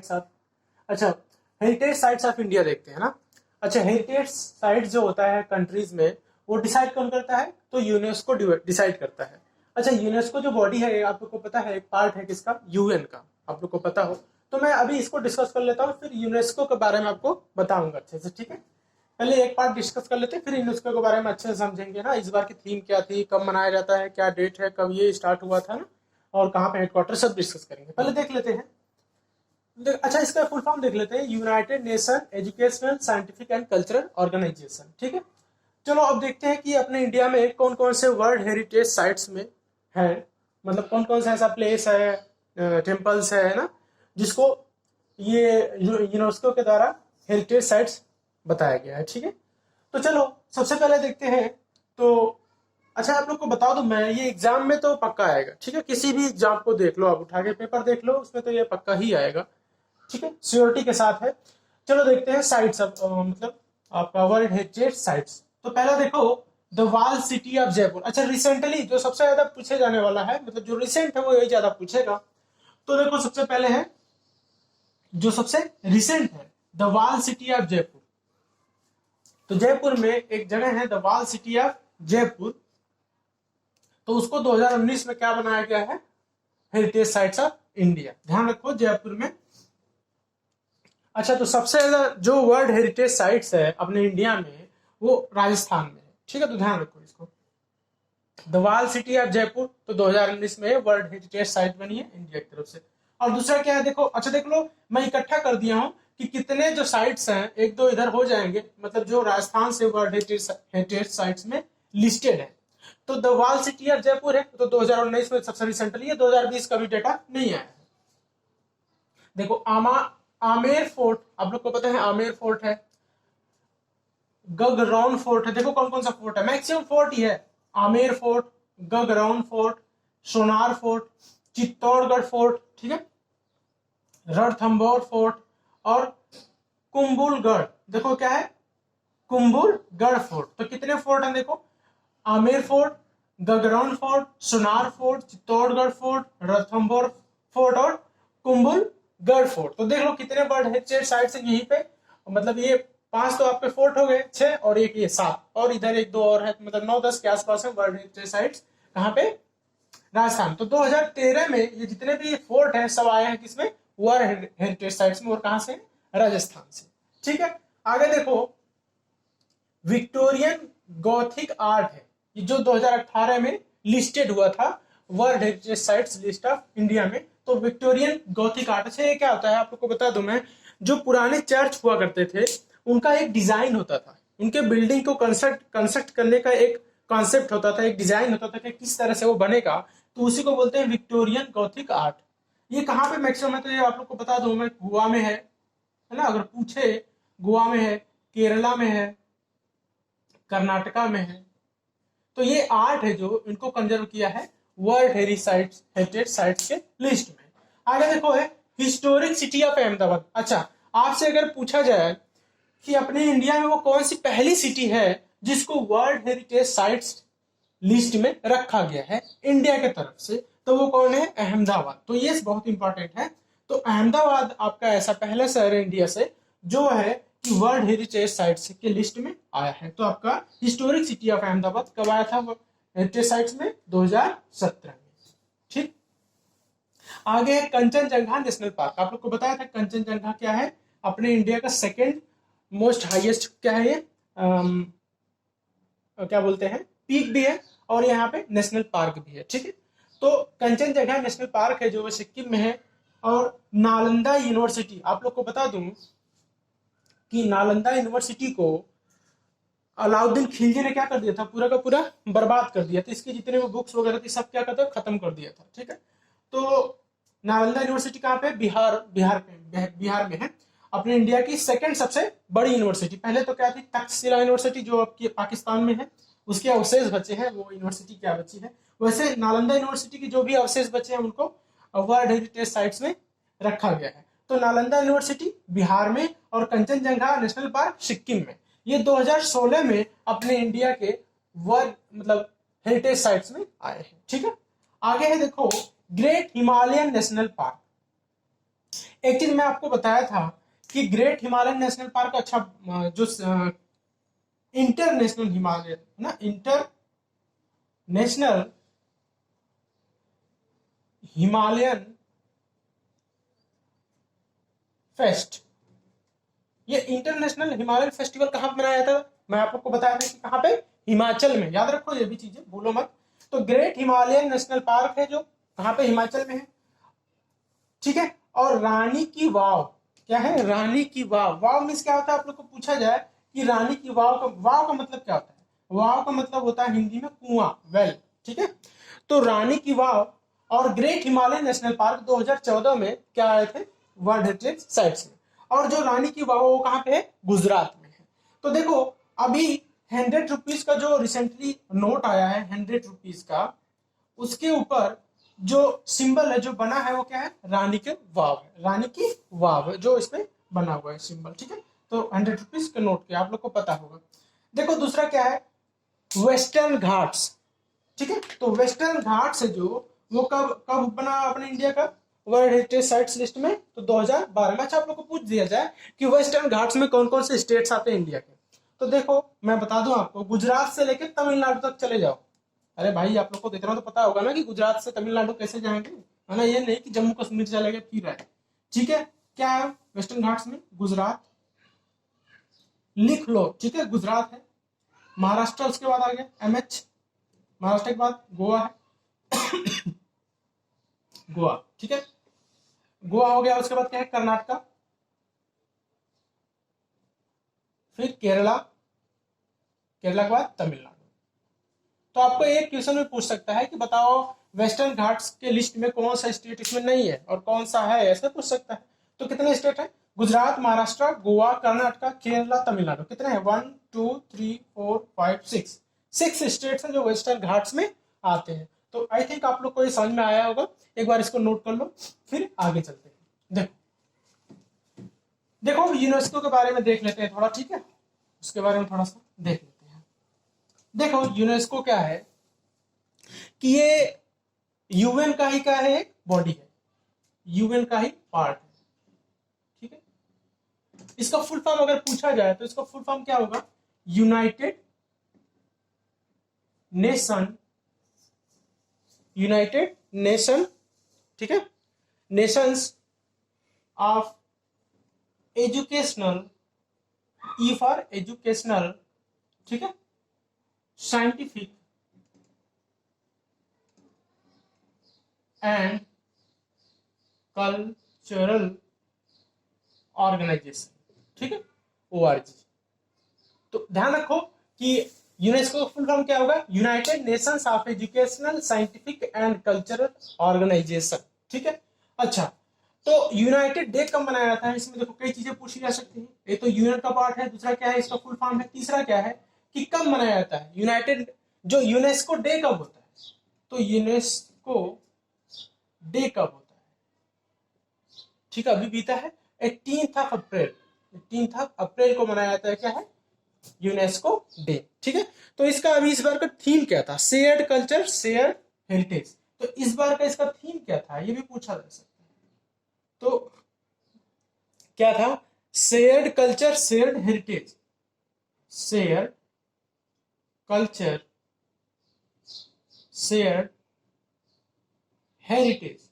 साथ। अच्छा, heritage sites of India देखते हैं ना। अच्छा, हेरिटेज साइट जो होता है कंट्रीज में, वो डिसाइड कौन करता है? तो यूनेस्को डिसाइड करता है। अच्छा, यूनेस्को जो बॉडी है, आप लोग को पता है, एक पार्ट है किसका? यूएन का, आप लोग को पता हो तो मैं अभी इसको डिस्कस कर लेता हूँ, फिर यूनेस्को के बारे में आपको बताऊंगा अच्छे से, ठीक है। पहले एक पार्ट डिस्कस कर लेते हैं, फिर यूनेस्को के बारे में अच्छे से समझेंगे ना। इस बार की थीम क्या थी, कब मनाया जाता है, क्या डेट है, कब ये स्टार्ट हुआ था ना, और कहाँ पे हेडक्वार्टर, सब डिस्कस करेंगे। पहले देख लेते हैं। अच्छा, इसका फुल फॉर्म देख लेते हैं, United Nation Educational Scientific and Cultural Organization, ठीक है। चलो अब देखते हैं कि अपने इंडिया में कौन कौन से वर्ल्ड हेरिटेज साइट्स में है, मतलब कौन कौन सा ऐसा प्लेस है, टेम्पल्स है ना, जिसको ये यूनेस्को के द्वारा हेरिटेज साइट्स बताया गया है, ठीक है। तो चलो सबसे पहले देखते हैं। तो अच्छा, आप लोग को बता दूं मैं, ये एग्जाम में तो पक्का आएगा, ठीक है। किसी भी एग्जाम को देख लो, आप उठा के पेपर देख लो, उसमें तो ये पक्का ही आएगा, ठीक है, श्योरिटी के साथ है। चलो देखते हैं साइट्स, मतलब आपका वर्ल्ड हेरिटेज साइट्स। तो पहला देखो, द वाल सिटी ऑफ जयपुर। अच्छा, रिसेंटली जो सबसे ज्यादा पूछे जाने वाला है, मतलब जो रिसेंट है वो यही ज्यादा पूछेगा। तो देखो सबसे पहले है, जो सबसे रिसेंट है, द वाल सिटी ऑफ जयपुर। तो जयपुर में एक जगह है, द वाल सिटी ऑफ जयपुर। तो उसको 2019 में क्या बनाया गया है? Heritage sites of India. ध्यान रखो, जयपुर में। अच्छा, तो सबसे ज्यादा जो वर्ल्ड हेरिटेज साइट्स है अपने इंडिया में, वो राजस्थान में है, ठीक है। तो ध्यान रखो इसको, द वाल सिटी ऑफ जयपुर, तो 2019 में वर्ल्ड हेरिटेज साइट बनी है इंडिया की तरफ से। और दूसरा क्या है देखो, अच्छा देख लो, मैं इकट्ठा कर दिया हूं कि कितने जो साइट्स हैं, एक दो इधर हो जाएंगे, मतलब जो राजस्थान से वर्ल्ड हेरिटेज साइट्स में लिस्टेड है। तो द वाल सिटी ऑफ जयपुर है, तो 2019 में सबसे रिसेंटली है, 2020 का भी डेटा नहीं आया है। देखो आमेर फोर्ट, आप लोग को पता है आमेर फोर्ट है, गगरौन फोर्ट है। देखो कौन कौन सा फोर्ट है, मैक्सिमम फोर्ट ही है। Amer fort, Gagraun fort, Sonar fort, Chittorgarh fort, ठीक है, रणथंभौर फोर्ट, और कुंभलगढ़। देखो क्या है, कुंभलगढ़ फोर्ट। तो कितने फोर्ट हैं देखो, Amer fort, Gagraun fort, Sonar fort, Chittorgarh fort, Ranthambore fort और कुंभलगढ़ फोर्ट। तो देख लो कितने वर्ल्ड हेरिटेज साइट्स हैं यहीं पे, मतलब ये 5 तो आपके फोर्ट हो गए, 6 और एक ये 7, और इधर एक दो और है, मतलब 9-10 के आसपास है वर्ल्ड हेरिटेज साइट्स। कहाँ पे? राजस्थान। तो 2013 में ये जितने भी फोर्ट हैं सब आए हैं किसमें? वर्ल्ड हेरिटेज साइट्स में। और कहां से? राजस्थान से, ठीक है। आगे देखो, विक्टोरियन गॉथिक आर्ट है, ये जो 2018 में लिस्टेड हुआ था world heritage sites list of India में। तो विक्टोरियन गॉथिक आर्ट, अच्छा ये क्या होता है आप लोग को बता दूं मैं, जो पुराने चर्च हुआ करते थे उनका एक डिजाइन होता था, उनके बिल्डिंग को कंस्ट्रक्ट करने का एक कॉन्सेप्ट होता था, एक डिजाइन होता था कि किस तरह से वो बनेगा, तो उसी को बोलते हैं विक्टोरियन गॉथिक आर्ट। ये कहाँ पे मैक्सिमम है? तो ये आप लोग को बता दूं मैं, गोवा में है ना, अगर पूछे, गोवा में है, केरला में है, कर्नाटका में है। तो ये आर्ट है जो इनको कंजर्व किया है वर्ल्ड हेरिटेज साइट्स के लिस्ट में। आगे देखो है, हिस्टोरिक सिटी ऑफ अहमदाबाद। अच्छा, आपसे अगर पूछा जाए कि अपने इंडिया में वो कौन सी पहली सिटी है जिसको वर्ल्ड हेरिटेज साइट्स लिस्ट में रखा गया है इंडिया के तरफ से, तो वो कौन है? अहमदाबाद। तो ये बहुत इंपॉर्टेंट है। तो अहमदाबाद आपका ऐसा पहला शहर है इंडिया से जो है कि वर्ल्ड हेरिटेज साइट्स के लिस्ट में आया है। तो आपका हिस्टोरिक सिटी ऑफ अहमदाबाद कब आया था हेरिटेज साइट्स में? 2017 में, ठीक। आगे है कंचनजंगा नेशनल पार्क। आप लोग को बताया था कंचनजंगा क्या है, अपने इंडिया का सेकेंड मोस्ट हाईएस्ट क्या है ये, क्या बोलते हैं, पीक भी है, और यहाँ पे नेशनल पार्क भी है, ठीक है। तो कंचनजंगा नेशनल पार्क है जो सिक्किम में है। और नालंदा यूनिवर्सिटी, आप लोग को बता दूं कि नालंदा यूनिवर्सिटी को अलाउद्दीन खिलजी ने क्या कर दिया था, पूरा का पूरा बर्बाद कर दिया था। इसकी जितने भी बुक्स वगैरह थी सब क्या करता, खत्म कर दिया था, ठीक है। तो नालंदा यूनिवर्सिटी कहाँ पे? बिहार में है। अपने इंडिया की सेकंड सबसे बड़ी यूनिवर्सिटी। पहले तो क्या थी, तक्षशिला यूनिवर्सिटी जो आपकी पाकिस्तान में है, उसके अवशेष बचे हैं, वो यूनिवर्सिटी क्या बची है। वैसे नालंदा यूनिवर्सिटी की जो भी अवशेष बचे हैं उनको वर्ल्ड हेरिटेज साइट्स में रखा गया है। तो नालंदा यूनिवर्सिटी बिहार में और कंचनजंगा नेशनल पार्क सिक्किम में, ये 2016 में अपने इंडिया के वर्ल्ड मतलब हेरिटेज साइट्स में आए हैं, ठीक है। आगे है देखो, ग्रेट हिमालयन नेशनल पार्क। एक चीज मैं आपको बताया था कि ग्रेट हिमालयन नेशनल पार्क, अच्छा जो इंटरनेशनल हिमालय ना, इंटरनेशनल हिमालयन फेस्ट, ये इंटरनेशनल हिमालयन फेस्टिवल कहां पे मनाया था? मैं आपको बताया था कि कहां पे, हिमाचल में। याद रखो ये भी चीजें, भूलो मत। तो ग्रेट हिमालयन नेशनल पार्क है जो कहां पे, हिमाचल में है, ठीक है। और रानी की वाव, क्या है, रानी की वाव। वाव मीन्स क्या होता है, आप लोग को पूछा जाए कि रानी की वाव का मतलब क्या होता है? वाव का मतलब होता है हिंदी में कुआं, वेल, ठीक है। तो रानी की वाव और ग्रेट हिमालयन नेशनल पार्क 2014 में क्या आए थे, वर्ल्ड हेरिटेज साइट्स में। और जो रानी की वाव वो कहां पे है, गुजरात में है। तो देखो अभी 100 रुपीज का जो रिसेंटली नोट आया है, 100 रुपीज का, उसके ऊपर जो सिंबल है, जो बना है, वो क्या है, रानी के वाव है, रानी की वाव है जो इसमें बना हुआ है सिंबल, ठीक है। तो 100 रुपीज के नोट के आप लोग को पता होगा। देखो दूसरा क्या है, वेस्टर्न घाट्स, ठीक है। तो वेस्टर्न घाट्स है जो, वो कब कब बना अपने इंडिया का वर्ल्ड हेरिटेज साइट्स लिस्ट में, तो 2012 में। अच्छा आप लोग को पूछ दिया जाए कि वेस्टर्न घाट्स में कौन कौन से स्टेट्स आते हैं इंडिया के, तो देखो मैं बता दूं आपको, गुजरात से लेकर तमिलनाडु तक चले जाओ। अरे भाई आप लोग को इतना तो पता होगा ना कि गुजरात से तमिलनाडु कैसे जाएंगे, है ना, ये नहीं कि जम्मू कश्मीर चले गए फिर आए, ठीक है। क्या है वेस्टर्न घाट्स में, गुजरात, लिख लो, ठीक है, गुजरात है। महाराष्ट्र उसके बाद आ गया MH, महाराष्ट्र के बाद गोवा है, गोवा, ठीक है, गोवा हो गया। उसके बाद क्या है, कर्नाटका, फिर केरला, केरला के बाद तमिलनाडु। तो आपको एक क्वेश्चन में पूछ सकता है कि बताओ वेस्टर्न घाट्स के लिस्ट में कौन सा स्टेट इसमें नहीं है और कौन सा है, ऐसे पूछ सकता है। तो कितने स्टेट है, गुजरात, महाराष्ट्र, गोवा, कर्नाटका, केरला, तमिलनाडु, कितने हैं, 1 2 3 4 5 6, 6 स्टेट्स हैं जो वेस्टर्न घाट्स में आते हैं। तो आई थिंक आप लोग को ये समझ में आया होगा, एक बार इसको नोट कर लो, फिर आगे चलते हैं। देखो यूनेस्को के बारे में देख लेते हैं थोड़ा, ठीक है, उसके बारे में थोड़ा सा देख लेते हैं। देखो यूनेस्को क्या है कि ये यूएन का ही क्या है, एक बॉडी है, यूएन का ही पार्ट है, ठीक है। इसका फुल फॉर्म अगर पूछा जाए तो इसका फुल फॉर्म क्या होगा, यूनाइटेड नेशन, यूनाइटेड नेशन, ठीक है, Nations of educational, E for educational, ठीक है, साइंटिफिक एंड कल्चरल ऑर्गेनाइजेशन, ठीक है, ORG। तो ध्यान रखो कि यूनेस्को का फुल फॉर्म क्या होगा, United Nations of Educational, Scientific and Cultural Organization, ठीक है। अच्छा तो यूनाइटेड डे कब मनाया जाता है, इसमें देखो कई चीजें पूछी जा सकती हैं। एक तो यूएन का पार्ट है, दूसरा क्या है, इसका फुल फॉर्म है, तीसरा क्या है कि कब मनाया जाता है यूनाइटेड, जो यूनेस्को डे कब होता है, तो यूनेस्को डे कब होता है, ठीक है, अभी बीता है 18 अप्रैल, 18 अप्रैल को मनाया जाता है, क्या है, यूनेस्को डे, ठीक है। तो इसका अभी इस बार का थीम क्या था, शेयर्ड कल्चर शेयर्ड हेरिटेज। तो इस बार का इसका थीम क्या था, ये भी पूछा जा सकता है। तो क्या था, shared culture shared heritage, shared culture shared heritage.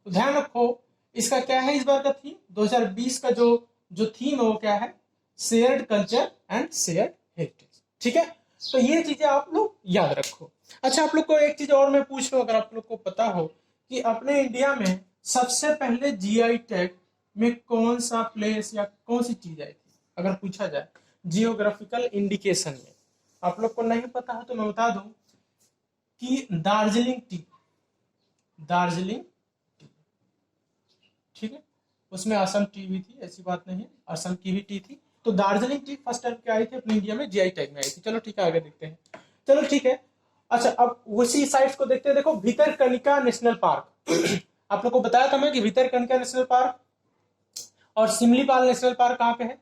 तो ध्यान रखो इसका क्या है इस बार का थीम, 2020 का जो थीम है वो क्या है, shared culture and shared heritage, ठीक है। तो ये चीजें आप लोग याद रखो। अच्छा आप लोग को एक चीज और मैं पूछ लूं, अगर आप लोग को पता हो कि अपने इंडिया में सबसे पहले GI टैग में कौन सा प्लेस या कौन सी चीज आई थी, अगर पूछा जाए जियोग्राफिकल इंडिकेशन में, आप लोग को नहीं पता हो तो मैं बता दूं कि दार्जिलिंग टी, दार्जिलिंग, ठीक है, उसमें असम टी भी थी, ऐसी बात नहीं है, असम की भी टी थी। तो दार्जिलिंग टी फर्स्ट टाइम क्या आई थी अपने इंडिया में, GI टैग में आई थी। चलो ठीक है आगे देखते हैं, चलो ठीक है। अच्छा अब उसी साइट्स को देखते हैं। देखो भितरकनिका नेशनल पार्क आप लोग को बताया था मैं कि भितरकनिका नेशनल पार्क और सिमलीपाल नेशनल पार्क कहाँ पे है।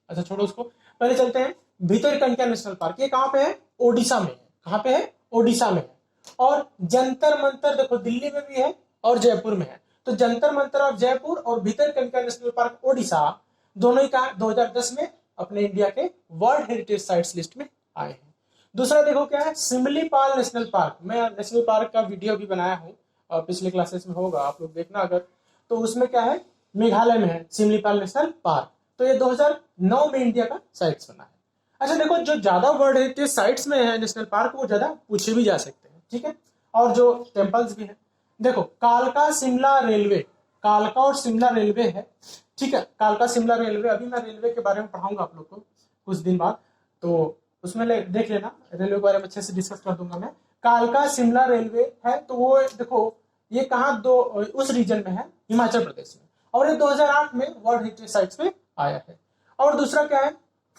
अच्छा छोड़ो उसको, पहले चलते हैं भितरकनिका नेशनल पार्क, ये कहाँ पे है, ओडिशा में है। कहाँ पे है, ओडिशा में है। और जंतर मंतर देखो दिल्ली में भी है और जयपुर में है। तो जंतर मंतर ऑफ जयपुर और भितरकनिका नेशनल पार्क ओडिशा दोनों ही कहा 2010 में अपने इंडिया के वर्ल्ड हेरिटेज साइट्स लिस्ट में आए हैं। दूसरा देखो क्या है, सिमलीपाल नेशनल पार्क। मैं नेशनल पार्क का वीडियो भी बनाया हूँ, पिछले क्लासेस में होगा, आप लोग देखना अगर। तो उसमें क्या है, मेघालय में है सिमलीपाल नेशनल पार्क। तो ये 2009 में इंडिया का साइट्स बना है। अच्छा देखो, जो ज्यादा वर्ल्ड हेरिटेज साइट्स में है नेशनल पार्क, वो ज्यादा पूछे भी जा सकते हैं, ठीक है। और जो टेम्पल्स भी है, देखो कालका शिमला रेलवे, कालका और शिमला रेलवे है, ठीक है। कालका शिमला रेलवे, अभी मैं रेलवे के बारे में पढ़ाऊंगा आप लोग को कुछ दिन बाद, तो उसमें देख लेना, रेलवे के बारे में अच्छे से डिस्कस कर दूंगा मैं। कालका शिमला रेलवे है, तो वो देखो ये कहाँ दो उस रीजन में है, हिमाचल प्रदेश में, और ये 2008 में वर्ल्ड हेरिटेज साइट्स में आया है। और दूसरा क्या है,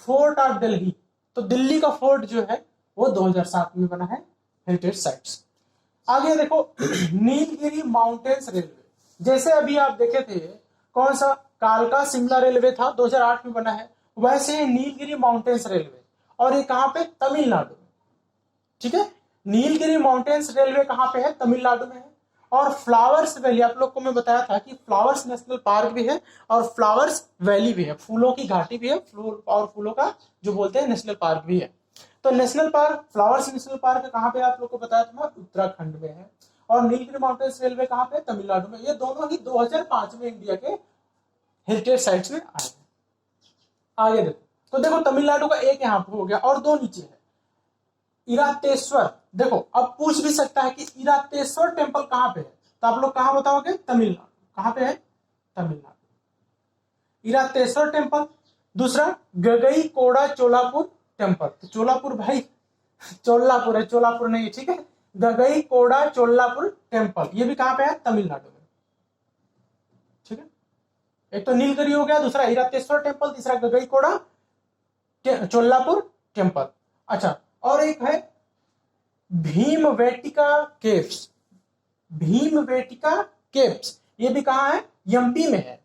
फोर्ट ऑफ दिल्ली, तो दिल्ली का फोर्ट जो है वो 2007 में बना है हेरिटेज साइट्स। आगे देखो नीलगिरी माउंटेन्स रेलवे, जैसे अभी आप देखे थे कौन सा, कालका शिमला रेलवे था 2008 में बना है, वैसे ही नीलगिरी माउंटेन्स रेलवे, और ये कहां पे, तमिलनाडु में, ठीक है। नीलगिरी माउंटेन्स रेलवे कहां पे है, तमिलनाडु में है। और फ्लावर्स वैली, आप लोग को मैं बताया था कि फ्लावर्स नेशनल पार्क भी है और फ्लावर्स वैली भी है, फूलों की घाटी भी है, और फूलों का जो बोलते हैं नेशनल पार्क भी है। तो national park, flowers national park कहाँ पे, आप लोग को बताया था उत्तराखंड में है। और नीलगिरी माउंटेन्स रेलवे कहाँ पे, तमिलनाडु में। ये दोनों ही 2005 में इंडिया के हेरिटेज साइट्स में आए हैं। आगे देखो, तो देखो तमिलनाडु का एक यहाँ पे हो गया और दो नीचे है, इरातेश्वर। देखो अब पूछ भी सकता है कि इरातेश्वर टेम्पल कहाँ पे है, तो आप लोग कहाँ बताओगे, तमिलनाडु। कहाँ पे है, तमिलनाडु, इरातेश्वर टेम्पल। दूसरा गगई कोड़ा चोलापुर टेम्पल, तो चोलापुर भाई चोलापुर है, चोलापुर नहीं है, ठीक है। गगई कोड़ा चोलापुर टेम्पल, ये भी कहाँ पे है, तमिलनाडु में, ठीक है। एक तो नीलगिरी हो गया, दूसरा इरातेश्वर टेम्पल, तीसरा गगई कोड़ा चोलापुर टेम्पल। अच्छा, और एक है भीमवेटिका केव्स, भीमवेटिका केव्स, ये भी कहाँ है, एमपी में है।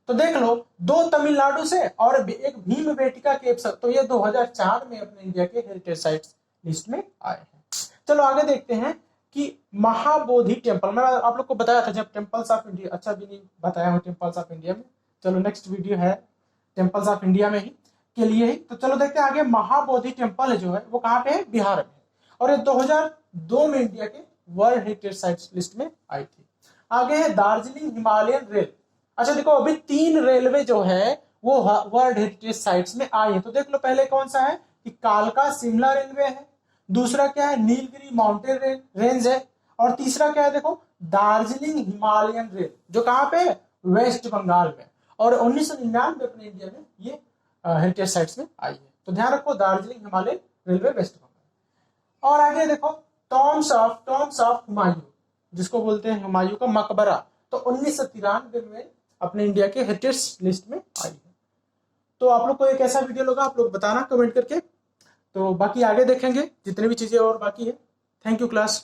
तो देख लो, दो तमिलनाडु से और एक भीमवेटिका केव्स, तो ये 2004 में अपने इंडिया के हेरिटेज साइट्स लिस्ट में आए हैं। चलो आगे देखते हैं कि महाबोधि टेम्पल, मैं आप लोग को बताया था जब टेम्पल्स ऑफ इंडिया, अच्छा भी नहीं बताया हूँ टेम्पल्स ऑफ इंडिया में। चलो नेक्स्ट वीडियो है टेम्पल्स ऑफ इंडिया में ही के लिए ही। तो चलो देखते हैं आगे, महाबोधि टेम्पल जो है वो कहाँ पे है, बिहार में, और ये 2002 में इंडिया के वर्ल्ड हेरिटेज साइट्स लिस्ट में आई थी। आगे है दार्जिलिंग हिमालयन रेल। अच्छा देखो, अभी 3 रेलवे जो है वो वर्ल्ड हेरिटेज साइट्स में आई है। तो देख लो, पहले कौन सा है कि कालका शिमला रेलवे है, दूसरा क्या है, नीलगिरी माउंटेन रेंज है, और तीसरा क्या है, देखो दार्जिलिंग हिमालयन रेल, जो कहाँ पे है, वेस्ट बंगाल में, और 1999 में अपने इंडिया में ये हेरिटेज साइट्स में आई है। तो ध्यान रखो, Darjeeling Himalayan Railway West Bengal. और आगे देखो, टॉम्स ऑफ हुमायूं, जिसको बोलते हैं हुमायूं का मकबरा, तो 1993 में अपने इंडिया के हेरिटेज लिस्ट में आई है। तो आप लोग को एक ऐसा वीडियो लगा, आप लोग बताना कमेंट करके। तो बाकी आगे देखेंगे जितने भी चीजें और बाकी है। Thank you class.